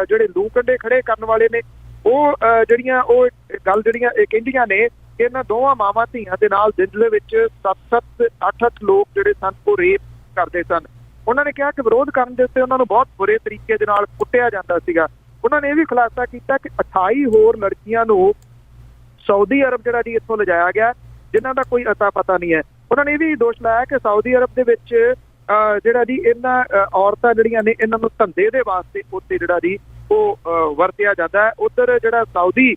ਜਿਹੜੇ ਲੂ ਕੰਡੇ ਖੜੇ ਕਰਨ ਵਾਲੇ ਨੇ ਉਹ ਜਿਹੜੀਆਂ ਇਹ ਕਹਿੰਦੀਆਂ ਨੇ ਕਿ ਇਹਨਾਂ ਦੋਵਾਂ ਮਾਵਾਂ ਧੀਆਂ ਦੇ ਨਾਲ ਦਿਨ ਦੇ ਵਿੱਚ 7-7, 8-8 ਲੋਕ ਜਿਹੜੇ ਸਨ ਉਹ ਰੇਪ ਕਰਦੇ ਸਨ। ਉਹਨਾਂ ਨੇ ਕਿਹਾ ਕਿ ਵਿਰੋਧ ਕਰਨ ਦੇ ਉੱਤੇ ਉਹਨਾਂ ਨੂੰ ਬਹੁਤ ਬੁਰੇ ਤਰੀਕੇ ਦੇ ਨਾਲ ਕੁੱਟਿਆ ਜਾਂਦਾ ਸੀਗਾ। ਉਹਨਾਂ ਨੇ ਇਹ ਵੀ ਖੁਲਾਸਾ ਕੀਤਾ ਕਿ 28 ਹੋਰ ਲੜਕੀਆਂ ਨੂੰ ਸਾਊਦੀ ਅਰਬ ਜਿਹੜਾ ਜੀ ਇੱਥੋਂ ਲਿਜਾਇਆ ਗਿਆ, ਜਿਨ੍ਹਾਂ ਦਾ ਕੋਈ ਅਤਾ ਪਤਾ ਨਹੀਂ ਹੈ। ਉਹਨਾਂ ਨੇ ਇਹ ਵੀ ਦੋਸ਼ ਲਾਇਆ ਕਿ ਸਾਊਦੀ ਅਰਬ ਦੇ ਵਿੱਚ ਜਿਹੜਾ ਜੀ ਇਹਨਾਂ ਔਰਤਾਂ ਜਿਹੜੀਆਂ ਨੇ ਇਹਨਾਂ ਨੂੰ ਧੰਦੇ ਦੇ ਵਾਸਤੇ ਉੱਥੇ ਜਿਹੜਾ ਜੀ ਉਹ ਵਰਤਿਆ ਜਾਂਦਾ ਹੈ। ਉੱਧਰ ਜਿਹੜਾ ਸਾਊਦੀ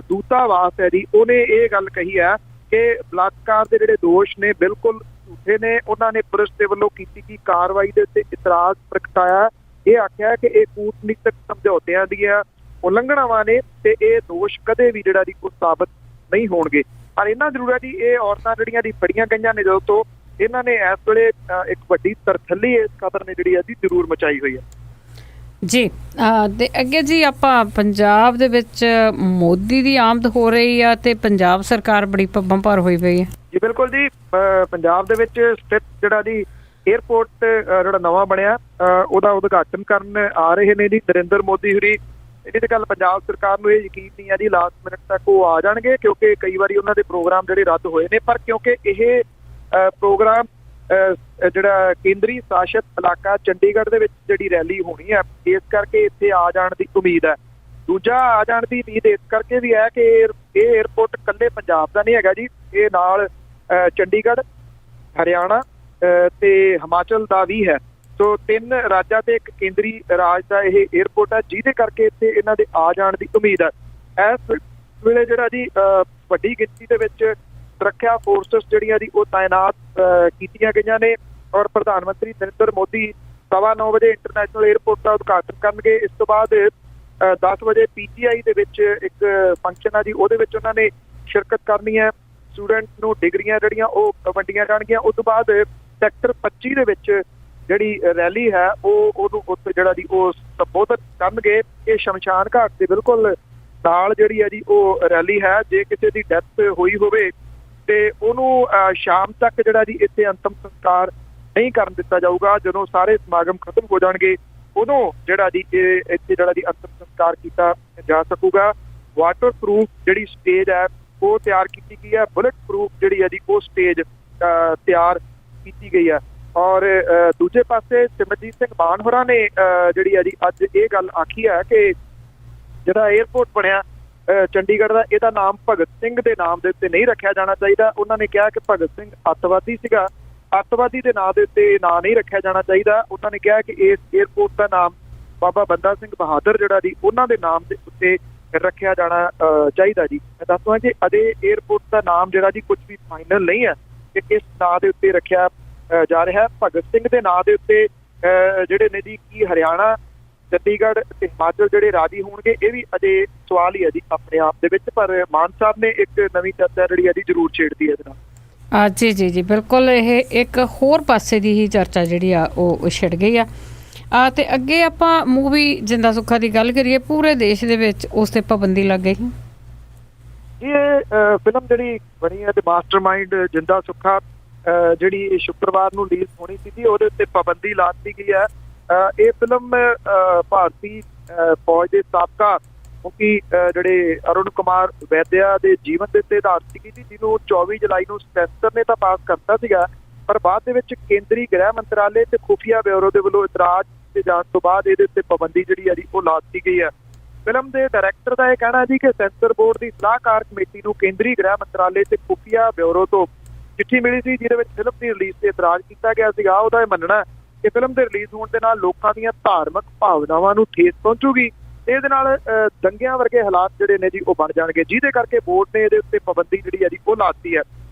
ਦੂਤਾਵਾਸ ਹੈ ਜੀ, ਉਹਨੇ ਇਹ ਗੱਲ ਕਹੀ ਹੈ ਕਿ ਬਲਾਤਕਾਰ ਦੇ ਜਿਹੜੇ ਦੋਸ਼ ਨੇ ਬਿਲਕੁਲ ਝੂਠੇ ਨੇ। ਉਹਨਾਂ ਨੇ ਪੁਲਿਸ ਦੇ ਵੱਲੋਂ ਕੀਤੀ ਗਈ ਕਾਰਵਾਈ ਦੇ ਉੱਤੇ ਇਤਰਾਜ਼ ਪ੍ਰਗਟਾਇਆ। ਇਹ ਆਖਿਆ ਕਿ ਇਹ ਕੂਟਨੀਤਿਕ ਸਮਝੌਤਿਆਂ ਦੀਆਂ ਉਲੰਘਣਾਵਾਂ ਨੇ ਤੇ ਇਹ ਦੋਸ਼ ਕਦੇ ਵੀ ਜਿਹੜਾ ਜੀ ਉਹ ਸਾਬਤ ਨਹੀਂ ਹੋਣਗੇ। ਪਰ ਇਹਨਾਂ ਜ਼ਰੂਰ ਹੈ ਜੀ, ਇਹ ਔਰਤਾਂ ਜਿਹੜੀਆਂ ਦੀ ਫੜੀਆਂ ਗਈਆਂ ਨੇ ਜਦੋਂ ਤੋਂ, ਇਹਨਾਂ ਨੇ ਇਸ ਵੇਲੇ ਇੱਕ ਵੱਡੀ ਤਰਥੱਲੀ ਇਸ ਖਬਰ ਨੇ ਜਿਹੜੀ ਹੈ ਜੀ ਜ਼ਰੂਰ ਮਚਾਈ ਹੋਈ ਹੈ ਜੀ। ਤੇ ਅੱਗੇ ਜੀ ਆਪਾਂ ਪੰਜਾਬ ਦੇ ਵਿੱਚ ਮੋਦੀ ਦੀ ਆਮਦ ਹੋ ਰਹੀ ਆ ਤੇ ਪੰਜਾਬ ਸਰਕਾਰ ਬੜੀ ਪੱਬਾਂ ਭਾਰ ਹੋਈ ਪਈ ਹੈ ਜੀ। ਬਿਲਕੁਲ ਜੀ, ਪੰਜਾਬ ਦੇ ਵਿੱਚ ਸਥਿਤ ਜਿਹੜਾ ਜੀ ਏਅਰਪੋਰਟ ਜਿਹੜਾ ਨਵਾਂ ਬਣਿਆ ਉਹਦਾ ਉਦਘਾਟਨ ਕਰਨ ਆ ਰਹੇ ਨੇ ਜੀ ਨਰਿੰਦਰ ਮੋਦੀ ਹੋਰੀ। ਇਹਦੀ ਤਾਂ ਗੱਲ ਪੰਜਾਬ ਸਰਕਾਰ ਨੂੰ ਇਹ ਯਕੀਨ ਨਹੀਂ ਹੈ ਜੀ ਲਾਸਟ ਮਿੰਟ ਤੱਕ ਉਹ ਆ ਜਾਣਗੇ, ਕਿਉਂਕਿ ਕਈ ਵਾਰੀ ਉਹਨਾਂ ਦੇ ਪ੍ਰੋਗਰਾਮ ਜਿਹੜੇ ਰੱਦ ਹੋਏ ਨੇ। ਪਰ ਕਿਉਂਕਿ ਇਹ ਪ੍ਰੋਗਰਾਮ ਜਿਹੜਾ ਕੇਂਦਰੀ ਸ਼ਾਸਿਤ ਇਲਾਕਾ ਚੰਡੀਗੜ੍ਹ ਦੇ ਵਿੱਚ ਜਿਹੜੀ ਰੈਲੀ ਹੋਣੀ ਹੈ, ਇਸ ਕਰਕੇ ਇੱਥੇ ਆ ਜਾਣ ਦੀ ਉਮੀਦ ਹੈ। ਦੂਜਾ ਆ ਜਾਣ ਦੀ ਉਮੀਦ ਇਸ ਕਰਕੇ ਵੀ ਹੈ ਕਿ ਇਹ ਏਅਰਪੋਰਟ ਇਕੱਲੇ ਪੰਜਾਬ ਦਾ ਨਹੀਂ ਹੈਗਾ ਜੀ, ਇਹ ਨਾਲ ਚੰਡੀਗੜ੍ਹ, ਹਰਿਆਣਾ ਤੇ ਹਿਮਾਚਲ ਦਾ ਵੀ ਹੈ। ਸੋ 3 ਰਾਜਾਂ ਤੇ ਇੱਕ ਕੇਂਦਰੀ ਰਾਜ ਦਾ ਇਹ ਏਅਰਪੋਰਟ ਹੈ, ਜਿਹਦੇ ਕਰਕੇ ਇੱਥੇ ਇਹਨਾਂ ਦੇ ਆ ਜਾਣ ਦੀ ਉਮੀਦ ਹੈ। ਇਸ ਵੇਲੇ ਜਿਹੜਾ ਜੀ ਵੱਡੀ ਗਿਣਤੀ ਦੇ ਵਿੱਚ ਸੁਰੱਖਿਆ ਫੋਰਸਸ ਜਿਹੜੀਆਂ ਦੀ ਉਹ ਤਾਇਨਾਤ ਕੀਤੀਆਂ ਗਈਆਂ ਨੇ ਔਰ ਪ੍ਰਧਾਨ ਮੰਤਰੀ ਨਰਿੰਦਰ ਮੋਦੀ 9:15 ਵਜੇ ਇੰਟਰਨੈਸ਼ਨਲ ਏਅਰਪੋਰਟ ਦਾ ਉਦਘਾਟਨ ਕਰਨਗੇ। ਇਸ ਤੋਂ ਬਾਅਦ 10 ਵਜੇ PGI ਦੇ ਵਿੱਚ ਇੱਕ ਫੰਕਸ਼ਨ ਆ ਜੀ, ਉਹਦੇ ਵਿੱਚ ਉਹਨਾਂ ਨੇ ਸ਼ਿਰਕਤ ਕਰਨੀ ਹੈ। ਸਟੂਡੈਂਟ ਨੂੰ ਡਿਗਰੀਆਂ ਜਿਹੜੀਆਂ ਉਹ ਵੰਡੀਆਂ ਜਾਣਗੀਆਂ। ਉਸ ਤੋਂ ਬਾਅਦ ਸੈਕਟਰ 25 ਦੇ ਵਿੱਚ ਜਿਹੜੀ ਰੈਲੀ ਹੈ ਉਹਨੂੰ ਉੱਥੇ ਜਿਹੜਾ ਜੀ ਉਹ ਸੰਬੋਧਨ ਕਰਨਗੇ। ਇਹ ਸ਼ਮਸ਼ਾਨ ਘਾਟ ਦੇ ਬਿਲਕੁਲ ਨਾਲ ਜਿਹੜੀ ਹੈ ਜੀ ਉਹ ਰੈਲੀ ਹੈ। ਜੇ ਕਿਸੇ ਦੀ ਡੈਥ ਹੋਈ ਹੋਵੇ ਤੇ ਉਹਨੂੰ ਸ਼ਾਮ ਤੱਕ ਜਿਹੜਾ ਜੀ ਇੱਥੇ ਅੰਤਮ ਸੰਸਕਾਰ ਨਹੀਂ ਕਰਨ ਦਿੱਤਾ ਜਾਊਗਾ। ਜਦੋਂ ਸਾਰੇ ਸਮਾਗਮ ਖਤਮ ਹੋ ਜਾਣਗੇ ਉਦੋਂ ਜਿਹੜਾ ਜੀ ਇੱਥੇ ਜਿਹੜਾ ਜੀ ਅੰਤਮ ਸੰਸਕਾਰ ਕੀਤਾ ਜਾ ਸਕੂਗਾ। ਵਾਟਰ ਪ੍ਰੂਫ ਜਿਹੜੀ ਸਟੇਜ ਹੈ ਉਹ ਤਿਆਰ ਕੀਤੀ ਗਈ ਹੈ। ਬੁਲਟ ਪ੍ਰੂਫ ਜਿਹੜੀ ਹੈ ਜੀ ਉਹ ਸਟੇਜ ਤਿਆਰ ਕੀਤੀ ਗਈ ਹੈ। ਔਰ ਦੂਜੇ ਪਾਸੇ ਸਿਮਰਜੀਤ ਸਿੰਘ ਮਾਨ ਹੋਰਾਂ ਨੇ ਜਿਹੜੀ ਹੈ ਜੀ ਅੱਜ ਇਹ ਗੱਲ ਆਖੀ ਹੈ ਕਿ ਜਿਹੜਾ ਏਅਰਪੋਰਟ ਬਣਿਆ ਚੰਡੀਗੜ੍ਹ ਦਾ, ਇਹਦਾ ਨਾਮ ਭਗਤ ਸਿੰਘ ਦੇ ਨਾਮ ਦੇ ਉੱਤੇ ਨਹੀਂ ਰੱਖਿਆ ਜਾਣਾ ਚਾਹੀਦਾ। ਉਹਨਾਂ ਨੇ ਕਿਹਾ ਕਿ ਭਗਤ ਸਿੰਘ ਅੱਤਵਾਦੀ ਸੀਗਾ, ਅੱਤਵਾਦੀ ਦੇ ਨਾਂ ਦੇ ਉੱਤੇ ਨਾਂ ਨਹੀਂ ਰੱਖਿਆ ਜਾਣਾ ਚਾਹੀਦਾ। ਉਹਨਾਂ ਨੇ ਕਿਹਾ ਕਿ ਇਸ ਏਅਰਪੋਰਟ ਦਾ ਨਾਮ ਬਾਬਾ ਬੰਦਾ ਸਿੰਘ ਬਹਾਦਰ ਜਿਹੜਾ ਜੀ ਉਹਨਾਂ ਦੇ ਨਾਮ ਦੇ ਉੱਤੇ ਰੱਖਿਆ ਜਾਣਾ ਚਾਹੀਦਾ ਜੀ। ਮੈਂ ਦੱਸਦਾ ਕਿ ਅਜੇ ਏਅਰਪੋਰਟ ਦਾ ਨਾਮ ਜਿਹੜਾ ਜੀ ਕੁਝ ਵੀ ਫਾਈਨਲ ਨਹੀਂ ਹੈ ਕਿ ਕਿਸ ਨਾਂ ਦੇ ਉੱਤੇ ਰੱਖਿਆ ਜਾ ਰਿਹਾ। ਭਗਤ ਸਿੰਘ ਦੇ ਨਾਂ ਦੇ ਉੱਤੇ ਜਿਹੜੇ ਨੇ ਜੀ ਕੀ ਹਰਿਆਣਾ, ਚੰਡੀਗੜ੍ਹ ਤੇ ਹਿਮਾਚਲ ਜਿਹੜੇ ਰਾਜੀ ਹੋਣਗੇ, ਇਹ ਵੀ ਅਜੇ ਸਵਾਲ ਹੀ ਹੈ ਜੀ ਆਪਣੇ ਆਪ ਦੇ ਵਿੱਚ। ਪਰ ਮਾਨ ਸਾਹਿਬ ਨੇ ਇੱਕ ਨਵੀਂ ਚਰਚਾ ਜਿਹੜੀ ਹੈ ਜੀ ਜ਼ਰੂਰ ਛੇੜਦੀ ਹੈ ਇਹਦੇ ਨਾਲ। ਜੀ ਜੀ ਜੀ ਬਿਲਕੁਲ, ਇਹ ਇੱਕ ਹੋਰ ਪਾਸੇ ਦੀ ਹੀ ਚਰਚਾ ਜਿਹੜੀ ਆ ਉਹ ਛਿੜ ਗਈ ਆ। ਤੇ ਅੱਗੇ ਆਪਾਂ ਮੂਵੀ ਜਿੰਦਾ ਸੁੱਖਾ ਦੀ ਗੱਲ ਕਰੀਏ, ਪੂਰੇ ਦੇਸ਼ ਦੇ ਵਿੱਚ ਉਸ ਤੇ ਪਾਬੰਦੀ ਲੱਗ ਗਈ। ਇਹ ਫਿਲਮ ਜਿਹੜੀ ਬਣੀ ਹੈ ਤੇ ਮਾਸਟਰਮਾਈਂਡ ਜਿੰਦਾ ਸੁੱਖਾ ਜਿਹੜੀ ਸ਼ੁੱਕਰਵਾਰ ਨੂੰ ਰਿਲੀਜ਼ ਹੋਣੀ ਸੀ, ਉਹਦੇ ਉੱਤੇ ਪਾਬੰਦੀ ਲਾ ਦਿੱਤੀ ਗਈ ਹੈ। ਇਹ ਫਿਲਮ ਭਾਰਤੀ ਫੌਜ ਦੇ ਸਾਬਕਾ ਮੁਖੀ ਜਿਹੜੇ ਅਰੁਣ ਕੁਮਾਰ ਵੈਦਿਆ ਦੇ ਜੀਵਨ ਦੇ ਉੱਤੇ ਆਧਾਰਿਤ ਸੀਗੀ ਜੀ, ਜਿਹਨੂੰ 24 ਜੁਲਾਈ ਨੂੰ ਸੈਂਸਰ ਨੇ ਤਾਂ ਪਾਸ ਕਰਤਾ ਸੀਗਾ, ਪਰ ਬਾਅਦ ਦੇ ਵਿੱਚ ਕੇਂਦਰੀ ਗ੍ਰਹਿ ਮੰਤਰਾਲੇ ਤੇ ਖੁਫੀਆ ਬਿਊਰੋ ਦੇ ਵੱਲੋਂ ਇਤਰਾਜ਼ ਤੇ ਜਾਣ ਤੋਂ ਬਾਅਦ ਇਹਦੇ ਉੱਤੇ ਪਾਬੰਦੀ ਜਿਹੜੀ ਹੈ ਜੀ ਉਹ ਲਾ ਦਿੱਤੀ ਗਈ ਹੈ। ਫਿਲਮ ਦੇ ਡਾਇਰੈਕਟਰ ਦਾ ਇਹ ਕਹਿਣਾ ਜੀ ਕਿ ਸੈਂਸਰ ਬੋਰਡ ਦੀ ਸਲਾਹਕਾਰ ਕਮੇਟੀ ਨੂੰ ਕੇਂਦਰੀ ਗ੍ਰਹਿ ਮੰਤਰਾਲੇ ਤੇ ਖੁਫੀਆ ਬਿਊਰੋ ਤੋਂ ਚਿੱਠੀ ਮਿਲੀ ਸੀ, ਜਿਹਦੇ ਵਿੱਚ ਫਿਲਮ ਦੀ ਰਿਲੀਜ਼ ਤੇ ਇਤਰਾਜ਼ ਕੀਤਾ ਗਿਆ ਸੀਗਾ। ਉਹਦਾ ਇਹ ਮੰਨਣਾ ਕਿ ਫਿਲਮ ਦੇ ਰਿਲੀਜ਼ ਹੋਣ ਦੇ ਨਾਲ ਲੋਕਾਂ ਦੀਆਂ ਧਾਰਮਿਕ ਭਾਵਨਾਵਾਂ ਨੂੰ ਠੇਸ ਪਹੁੰਚੂਗੀ ਤੇ ਇਹਦੇ ਨਾਲ ਦੰਗਿਆਂ ਵਰਗੇ ਹਾਲਾਤ ਜਿਹੜੇ ਨੇ ਜੀ ਉਹ ਬਣ ਜਾਣਗੇ, ਜਿਹਦੇ ਕਰਕੇ ਬੋਰਡ ਨੇ ਇਹਦੇ ਉੱਤੇ ਪਾਬੰਦੀ ਜਿਹੜੀ ਹੈ ਜੀ ਉਹ ਲਾ ਦਿੱਤੀ ਹੈ।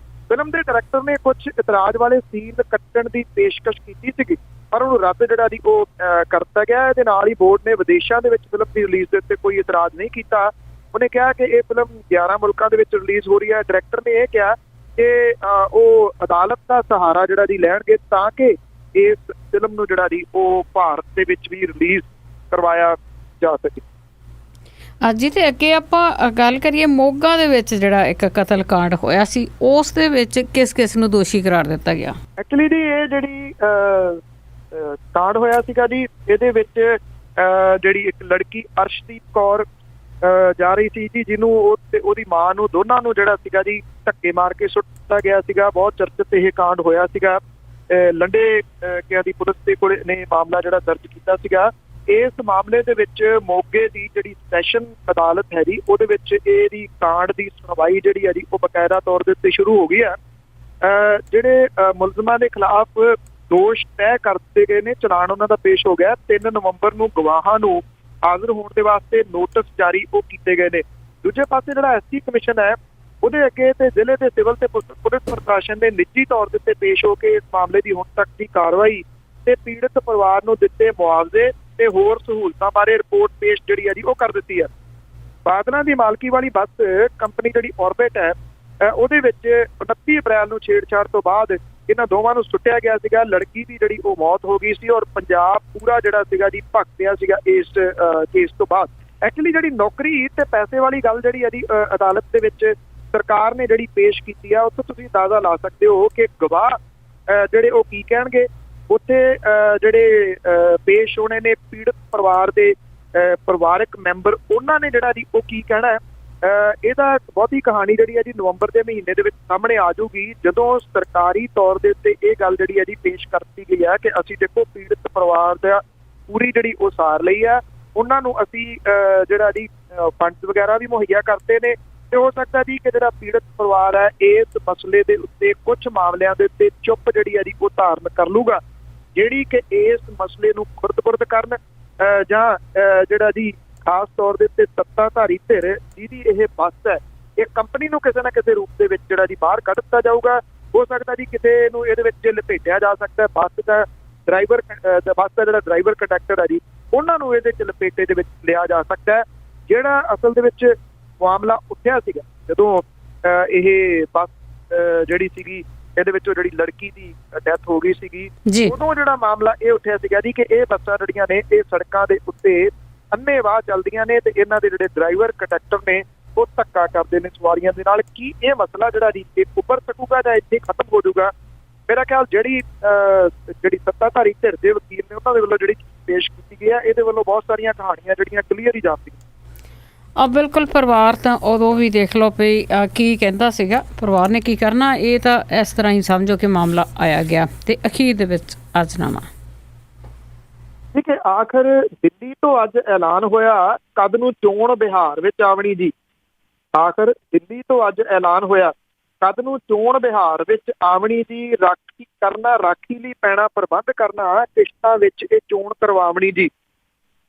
ਫਿਲਮ ਦੇ ਡਾਇਰੈਕਟਰ ਨੇ ਕੁਝ ਇਤਰਾਜ਼ ਵਾਲੇ ਸੀਨ ਕੱਟਣ ਦੀ ਪੇਸ਼ਕਸ਼ ਕੀਤੀ ਸੀਗੀ, ਪਰ ਉਹਨੂੰ ਰੱਦ ਜਿਹੜਾ ਜੀ ਉਹ ਕਰ ਦਿੱਤਾ ਗਿਆ। ਇਹਦੇ ਨਾਲ ਹੀ ਬੋਰਡ ਨੇ ਵਿਦੇਸ਼ਾਂ ਦੇ ਵਿੱਚ ਫਿਲਮ ਦੀ ਰਿਲੀਜ਼ ਦੇ ਉੱਤੇ ਕੋਈ ਇਤਰਾਜ਼ ਨਹੀਂ ਕੀਤਾ। ਉਹਨੇ ਕਿਹਾ ਕਿ ਇਹ ਫਿਲਮ 11 ਮੁਲਕਾਂ ਦੇ ਵਿੱਚ ਰਿਲੀਜ਼ ਹੋ ਰਹੀ ਹੈ। ਡਾਇਰੈਕਟਰ ਨੇ ਇਹ ਕਿਹਾ ਕਿ ਉਹ ਅਦਾਲਤ ਦਾ ਸਹਾਰਾ ਜਿਹੜਾ ਜੀ ਲੈਣਗੇ ਤਾਂ ਕਿ ਇਸ ਫਿਲਮ ਨੂੰ ਜਿਹੜਾ ਜੀ ਉਹ ਭਾਰਤ ਦੇ ਵਿੱਚ ਵੀ ਰਿਲੀਜ਼ ਕਰਵਾਇਆ ਜਾ ਸਕੇ। ਅੱਜ ਹੀ ਤੇ ਅੱਗੇ ਆਪਾਂ ਗੱਲ ਕਰੀਏ, ਮੋਗਾ ਦੇ ਵਿੱਚ ਜਿਹੜਾ ਇੱਕ ਕਤਲ ਕਾਂਡ ਹੋਇਆ ਸੀ, ਉਸ ਦੇ ਵਿੱਚ ਕਿਸ ਨੂੰ ਦੋਸ਼ੀ ਕਰਾਰ ਦਿੱਤਾ ਗਿਆ? ਐਕਚੁਅਲੀ ਜੀ ਇਹ ਜਿਹੜੀ ਕਾਂਡ ਹੋਇਆ ਸੀਗਾ ਜੀ, ਇਹਦੇ ਵਿੱਚ ਜਿਹੜੀ ਇੱਕ ਲੜਕੀ ਅਰਸ਼ਦੀਪ ਕੌਰ ਜਾ ਰਹੀ ਸੀ ਜੀ, ਜਿਹਨੂੰ ਉਹਦੀ ਮਾਂ ਨੂੰ ਦੋਨਾਂ ਨੂੰ ਜਿਹੜਾ ਸੀਗਾ ਜੀ ਧੱਕੇ ਮਾਰ ਕੇ ਸੁੱਟ ਦਿੱਤਾ ਗਿਆ ਸੀਗਾ। ਬਹੁਤ ਚਰਚਿਤ ਇਹ ਕਾਂਡ ਹੋਇਆ ਸੀਗਾ। ਲੰਡੇ ਕਿਆਂ ਦੀ ਪੁਲਿਸ ਦੇ ਕੋਲ ਨੇ ਮਾਮਲਾ ਜਿਹੜਾ ਦਰਜ ਕੀਤਾ ਸੀਗਾ। ਇਸ ਮਾਮਲੇ ਦੇ ਵਿੱਚ ਮੋਗੇ ਦੀ ਜਿਹੜੀ ਸੈਸ਼ਨ ਅਦਾਲਤ ਹੈ ਜੀ, ਉਹਦੇ ਵਿੱਚ ਇਹਦੀ ਕਾਂਡ ਦੀ ਸੁਣਵਾਈ ਜਿਹੜੀ ਹੈ ਜੀ ਉਹ ਬਕਾਇਦਾ ਤੌਰ ਦੇ ਉੱਤੇ ਸ਼ੁਰੂ ਹੋ ਗਈ ਹੈ। ਜਿਹੜੇ ਮੁਲਜ਼ਮਾਂ ਦੇ ਖਿਲਾਫ ਦੋਸ਼ ਤੈਅ ਕਰ ਦਿੱਤੇ ਗਏ ਨੇ, ਚਲਾਨ ਉਹਨਾਂ ਦਾ ਪੇਸ਼ ਹੋ ਗਿਆ। 3 ਨਵੰਬਰ ਨੂੰ ਗਵਾਹਾਂ ਨੂੰ ਹਾਜ਼ਰ ਹੋਣ ਦੇ ਵਾਸਤੇ ਨੋਟਿਸ ਜਾਰੀ ਉਹ ਕੀਤੇ ਗਏ ਨੇ। ਦੂਜੇ ਪਾਸੇ ਜਿਹੜਾ ਐਸਟੀ ਕਮਿਸ਼ਨ ਹੈ, ਉਹਦੇ ਅੱਗੇ ਤੇ ਜ਼ਿਲ੍ਹੇ ਦੇ ਸਿਵਲ ਤੇ ਪੁਲਿਸ ਪ੍ਰਸ਼ਾਸਨ ਨੇ ਨਿੱਜੀ ਤੌਰ ਦੇ ਉੱਤੇ ਪੇਸ਼ ਹੋ ਕੇ ਇਸ ਮਾਮਲੇ ਦੀ ਹੁਣ ਤੱਕ ਦੀ ਕਾਰਵਾਈ ਤੇ ਪੀੜਤ ਪਰਿਵਾਰ ਨੂੰ ਦਿੱਤੇ ਮੁਆਵਜ਼ੇ ਤੇ ਹੋਰ ਸਹੂਲਤਾਂ ਬਾਰੇ ਰਿਪੋਰਟ ਪੇਸ਼ ਜਿਹੜੀ ਹੈ ਜੀ ਉਹ ਕਰ ਦਿੱਤੀ ਹੈ। ਬਾਦਲਾਂ ਦੀ ਮਾਲਕੀ ਵਾਲੀ ਬੱਸ ਕੰਪਨੀ ਜਿਹੜੀ ਔਰਬਿਟ ਹੈ, ਉਹਦੇ ਵਿੱਚ 29 ਅਪ੍ਰੈਲ ਨੂੰ ਛੇੜਛਾੜ ਤੋਂ ਬਾਅਦ ਇਹਨਾਂ ਦੋਵਾਂ ਨੂੰ ਸੁੱਟਿਆ ਗਿਆ ਸੀਗਾ। ਲੜਕੀ ਦੀ ਜਿਹੜੀ ਉਹ ਮੌਤ ਹੋ ਗਈ ਸੀ ਔਰ ਪੰਜਾਬ ਪੂਰਾ ਜਿਹੜਾ ਸੀਗਾ ਜੀ ਭਖ ਪਿਆ ਸੀਗਾ ਇਸ ਕੇਸ ਤੋਂ ਬਾਅਦ। ਐਕਚੁਅਲੀ ਜਿਹੜੀ ਨੌਕਰੀ ਤੇ ਪੈਸੇ ਵਾਲੀ ਗੱਲ ਜਿਹੜੀ ਹੈ ਜੀ ਅਦਾਲਤ ਦੇ ਵਿੱਚ ਸਰਕਾਰ ਨੇ ਜਿਹੜੀ ਪੇਸ਼ ਕੀਤੀ ਆ, ਉੱਥੇ ਤੁਸੀਂ ਅੰਦਾਜ਼ਾ ਲਾ ਸਕਦੇ ਹੋ ਕਿ ਗਵਾਹ ਜਿਹੜੇ ਉਹ ਕੀ ਕਹਿਣਗੇ। ਉੱਥੇ ਜਿਹੜੇ ਪੇਸ਼ ਹੋਣੇ ਨੇ ਪੀੜਤ ਪਰਿਵਾਰ ਦੇ ਪਰਿਵਾਰਕ ਮੈਂਬਰ, ਉਹਨਾਂ ਨੇ ਜਿਹੜਾ ਜੀ ਉਹ ਕੀ ਕਹਿਣਾ ਹੈ। ਇਹਦਾ ਬਹੁਤੀ ਕਹਾਣੀ ਜਿਹੜੀ ਹੈ ਜੀ ਨਵੰਬਰ ਦੇ ਮਹੀਨੇ ਦੇ ਵਿੱਚ ਸਾਹਮਣੇ ਆ ਜਾਊਗੀ, ਜਦੋਂ ਸਰਕਾਰੀ ਤੌਰ ਦੇ ਉੱਤੇ ਇਹ ਗੱਲ ਜਿਹੜੀ ਹੈ ਜੀ ਪੇਸ਼ ਕਰਤੀ ਗਈ ਹੈ ਕਿ ਅਸੀਂ ਦੇਖੋ ਪੀੜਤ ਪਰਿਵਾਰ ਦਾ ਪੂਰੀ ਜਿਹੜੀ ਉਹ ਸਾਰ ਲਈ ਹੈ, ਉਹਨਾਂ ਨੂੰ ਅਸੀਂ ਜਿਹੜਾ ਜੀ ਫੰਡਸ ਵਗੈਰਾ ਵੀ ਮੁਹੱਈਆ ਕਰਦੇ ਨੇ ਤੇ ਹੋ ਸਕਦਾ ਜੀ ਕਿ ਜਿਹੜਾ ਪੀੜਤ ਪਰਿਵਾਰ ਹੈ ਇਸ ਮਸਲੇ ਦੇ ਉੱਤੇ ਕੁਝ ਮਾਮਲਿਆਂ ਦੇ ਉੱਤੇ ਚੁੱਪ ਜਿਹੜੀ ਹੈ ਜੀ ਉਹ ਧਾਰਨ ਕਰ ਲੂਗਾ, ਜਿਹੜੀ ਕਿ ਇਸ ਮਸਲੇ ਨੂੰ ਖੁਰਦ-ਬੁਰਦ ਕਰਨ ਜਾਂ ਜਿਹੜਾ ਜੀ ਖਾਸ ਤੌਰ ਦੇ ਉੱਤੇ ਸੱਤਾਧਾਰੀ ਧਿਰ ਜਿਹਦੀ ਇਹ ਬੱਸ ਹੈ, ਇਹ ਕੰਪਨੀ ਨੂੰ ਕਿਸੇ ਨਾ ਕਿਸੇ ਰੂਪ ਦੇ ਵਿੱਚ ਜਿਹੜਾ ਜੀ ਬਾਹਰ ਕੱਢ ਦਿੱਤਾ ਜਾਊਗਾ। ਹੋ ਸਕਦਾ ਜੀ ਕਿਸੇ ਨੂੰ ਇਹਦੇ ਵਿੱਚ ਲਪੇਟਿਆ ਜਾ ਸਕਦਾ। ਬੱਸ ਦਾ ਜਿਹੜਾ ਡਰਾਈਵਰ ਕੰਡਕਟਰ ਹੈ ਜੀ, ਉਹਨਾਂ ਨੂੰ ਇਹਦੇ ਚ ਲਪੇਟੇ ਦੇ ਵਿੱਚ ਲਿਆ ਜਾ ਸਕਦਾ ਹੈ। ਜਿਹੜਾ ਅਸਲ ਦੇ ਵਿੱਚ ਮਾਮਲਾ ਉੱਠਿਆ ਸੀਗਾ ਜਦੋਂ ਇਹ ਬੱਸ ਜਿਹੜੀ ਸੀਗੀ ਇਹਦੇ ਵਿੱਚੋਂ ਜਿਹੜੀ ਲੜਕੀ ਦੀ ਡੈਥ ਹੋ ਗਈ ਸੀਗੀ, ਉਦੋਂ ਜਿਹੜਾ ਮਾਮਲਾ ਇਹ ਉੱਠਿਆ ਸੀਗਾ ਜੀ ਕਿ ਇਹ ਬੱਸਾਂ ਜਿਹੜੀਆਂ ਨੇ ਇਹ ਸੜਕਾਂ ਦੇ ਉੱਤੇ ਅੰਨ੍ਹੇਵਾਹ ਚੱਲਦੀਆਂ ਨੇ ਤੇ ਇਹਨਾਂ ਦੇ ਜਿਹੜੇ ਡਰਾਈਵਰ ਕੰਡਕਟਰ ਨੇ ਉਹ ਧੱਕਾ ਕਰਦੇ ਨੇ ਸਵਾਰੀਆਂ ਦੇ ਨਾਲ। ਕੀ ਇਹ ਮਸਲਾ ਜਿਹੜਾ ਜੀ ਇਹ ਉੱਭਰ ਸਕੂਗਾ ਜਾਂ ਇੱਥੇ ਖਤਮ ਹੋ ਜਾਊਗਾ? ਮੇਰਾ ਖਿਆਲ ਜਿਹੜੀ ਸੱਤਾਧਾਰੀ ਧਿਰ ਦੇ ਵਕੀਲ ਨੇ ਉਹਨਾਂ ਦੇ ਵੱਲੋਂ ਜਿਹੜੀ ਪੇਸ਼ ਕੀਤੀ ਗਈ ਹੈ, ਇਹਦੇ ਵੱਲੋਂ ਬਹੁਤ ਸਾਰੀਆਂ ਕਹਾਣੀਆਂ ਜਿਹੜੀਆਂ ਕਲੀਅਰ ਹੀ ਜਾਂਦੀਆਂ। ਬਿਲਕੁਲ, ਪਰਿਵਾਰ ਤਾਂ ਉਦੋਂ ਵੀ ਦੇਖ ਲਓ ਵੀ ਕੀ ਕਹਿੰਦਾ ਸੀਗਾ, ਪਰਿਵਾਰ ਨੇ ਕੀ ਕਰਨਾ। ਇਹ ਤਾਂ ਇਸ ਤਰ੍ਹਾਂ ਹੀ ਸਮਝੋ ਕਿ ਮਾਮਲਾ ਆਇਆ ਗਿਆ ਤੇ ਅਖੀਰ ਦੇ ਵਿੱਚ ਅਜ਼ਨਾਮਾ। ਠੀਕ ਹੈ, ਆਖਰ ਦਿੱਲੀ ਤੋਂ ਅੱਜ ਐਲਾਨ ਹੋਇਆ ਕਦ ਨੂੰ ਚੋਣ ਬਿਹਾਰ ਵਿੱਚ ਆਵਣੀ ਜੀ। ਆਖਰ ਦਿੱਲੀ ਤੋਂ ਅੱਜ ਐਲਾਨ ਹੋਇਆ ਕਦ ਨੂੰ ਚੋਣ ਬਿਹਾਰ ਵਿੱਚ ਆਵਣੀ ਜੀ। ਰਾਖੀ ਲਈ ਪੈਣਾ ਪ੍ਰਬੰਧ ਕਰਨਾ, ਕਿਸ਼ਤਾਂ ਵਿੱਚ ਇਹ ਚੋਣ ਕਰਵਾਵਣੀ ਜੀ।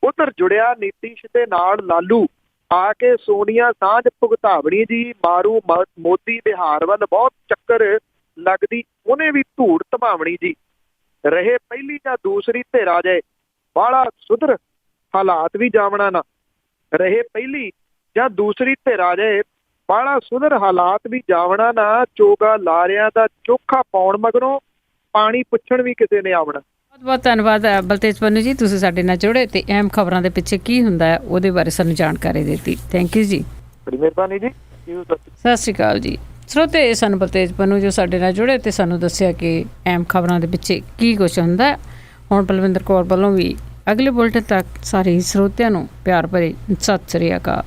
ਉਧਰ ਜੁੜਿਆ ਨੀਤੀਸ਼ ਦੇ ਨਾਲ ਲਾਲੂ, ਆ ਕੇ ਸੋਨੀਆ ਸਾਂਝ ਭੁਗਤਾਵਣੀ ਜੀ। ਮਾਰੂ ਮੋਦੀ ਬਿਹਾਰ ਵੱਲ ਬਹੁਤ ਚੱਕਰ ਲੱਗਦੀ, ਉਹਨੇ ਵੀ ਧੂੜ ਧਮਾਵਣੀ ਜੀ। ਰਹੇ ਪਹਿਲੀ ਜਾਂ ਦੂਸਰੀ ਧਿਰ ਆ ਜਾਏ, ਬਾਹਲਾ ਸੁਧਰ ਹਾਲਾਤ ਵੀ ਜਾਵਣਾ ਨਾ। ਰਹੇ ਪਹਿਲੀ ਜਾਂ ਦੂਸਰੀ ਧਿਰ ਆ ਜਾਏ, ਬਾਹਲਾ ਸੁਧਰ ਹਾਲਾਤ ਵੀ ਜਾਵਣਾ ਨਾ। ਚੋਗਾ ਲਾਰਿਆਂ ਦਾ ਚੋਖਾ ਪਾਉਣ ਮਗਰੋਂ ਪਾਣੀ ਪੁੱਛਣ ਵੀ ਕਿਸੇ ਨੇ ਆਵਣਾ। ਬਹੁਤ ਬਹੁਤ ਧੰਨਵਾਦ ਬਲਤੇਜ ਪੰਨੂ ਜੀ, ਤੁਸੀਂ ਸਾਡੇ ਨਾਲ ਜੁੜੇ ਤੇ ਅਹਿਮ ਖਬਰਾਂ ਦੇ ਪਿੱਛੇ ਕੀ ਹੁੰਦਾ ਹੈ ਉਹਦੇ ਬਾਰੇ ਸਾਨੂੰ ਜਾਣਕਾਰੀ ਦਿੱਤੀ। ਥੈਂਕ ਯੂ ਜੀ, ਬੜੀ ਮਿਹਰਬਾਨੀ ਜੀ। ਸਤਿ ਸ਼੍ਰੀ ਅਕਾਲ ਜੀ। ਸਰੋਤੇ, ਸਾਨੂੰ ਬਲਤੇਜ ਪੰਨੂ ਜੋ ਸਾਡੇ ਨਾਲ ਜੁੜੇ ਤੇ ਸਾਨੂੰ ਦੱਸਿਆ ਕਿ ਅਹਿਮ ਖਬਰਾਂ ਦੇ ਪਿੱਛੇ ਕੀ ਕੁਛ ਹੁੰਦਾ। ਹੁਣ ਬਲਵਿੰਦਰ ਕੌਰ ਵੱਲੋਂ ਵੀ ਅਗਲੇ ਬੁਲੇਟਿਨ ਤੱਕ ਸਾਰੇ ਸਰੋਤਿਆਂ ਨੂੰ ਪਿਆਰ ਭਰੀ ਸਤਿ ਸ਼੍ਰੀ ਅਕਾਲ।